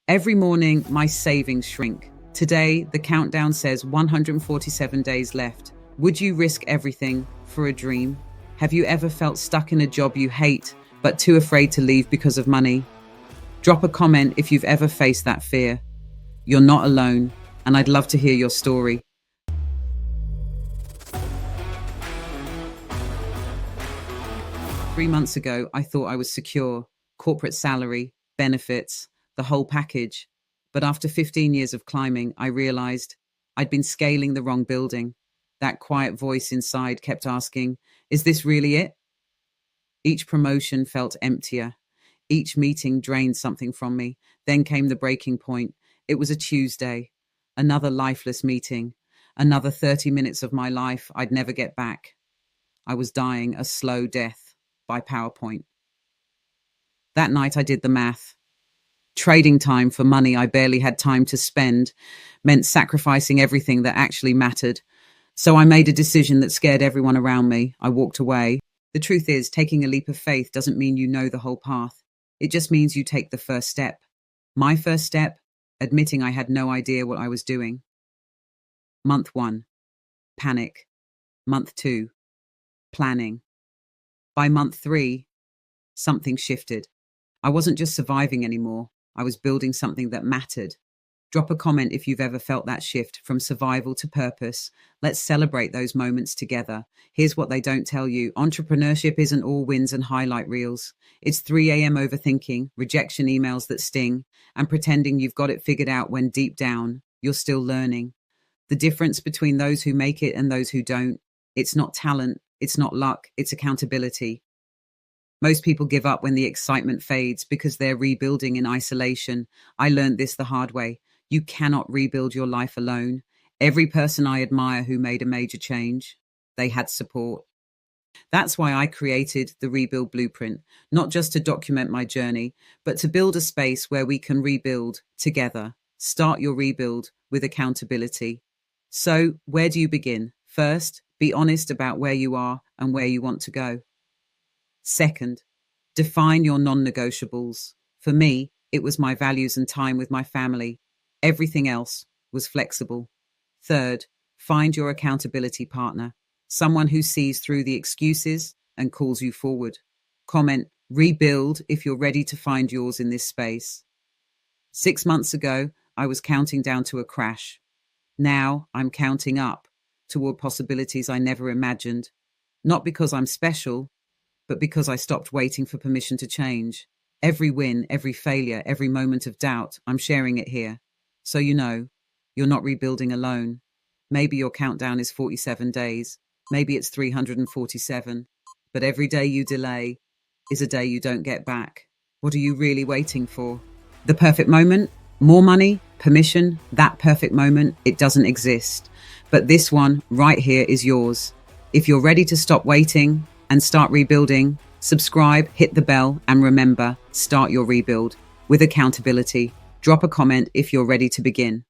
Every morning, my savings shrink. Today, the countdown says 147 days left. Would you risk everything for a dream? Have you ever felt stuck in a job you hate, but too afraid to leave because of money? Drop a comment if you've ever faced that fear. You're not alone, and I'd love to hear your story. 3 months ago, I thought I was secure: corporate salary, benefits, the whole package. But after 15 years of climbing, I realized I'd been scaling the wrong building. That quiet voice inside kept asking, is this really it? Each promotion felt emptier. Each meeting drained something from me. Then came the breaking point. It was a Tuesday. Another lifeless meeting. Another 30 minutes of my life I'd never get back. I was dying a slow death by PowerPoint. That night I did the math. Trading time for money I barely had time to spend meant sacrificing everything that actually mattered. So I made a decision that scared everyone around me. I walked away. The truth is, taking a leap of faith doesn't mean you know the whole path. It just means you take the first step. My first step, admitting I had no idea what I was doing. Month 1, panic. Month 2, planning. By month 3, something shifted. I wasn't just surviving anymore. I was building something that mattered. Drop a comment if you've ever felt that shift from survival to purpose. Let's celebrate those moments together. Here's what they don't tell you. Entrepreneurship isn't all wins and highlight reels. It's 3 a.m. overthinking, rejection emails that sting, and pretending you've got it figured out when deep down, you're still learning. The difference between those who make it and those who don't, it's not talent, it's not luck, it's accountability. Most people give up when the excitement fades because they're rebuilding in isolation. I learned this the hard way. You cannot rebuild your life alone. Every person I admire who made a major change, they had support. That's why I created the Rebuild Blueprint, not just to document my journey, but to build a space where we can rebuild together. Start your rebuild with accountability. So, where do you begin? First, be honest about where you are and where you want to go. Second, define your non-negotiables. For me, it was my values and time with my family. Everything else was flexible. Third, find your accountability partner, someone who sees through the excuses and calls you forward. Comment, rebuild if you're ready to find yours in this space. 6 months ago, I was counting down to a crash. Now I'm counting up toward possibilities I never imagined. Not because I'm special, but because I stopped waiting for permission to change. Every win, every failure, every moment of doubt, I'm sharing it here. So you know, you're not rebuilding alone. Maybe your countdown is 47 days. Maybe it's 347. But every day you delay is a day you don't get back. What are you really waiting for? The perfect moment? More money? Permission? That perfect moment? It doesn't exist. But this one right here is yours. If you're ready to stop waiting and start rebuilding, subscribe, hit the bell, and remember, start your rebuild with accountability. Drop a comment if you're ready to begin.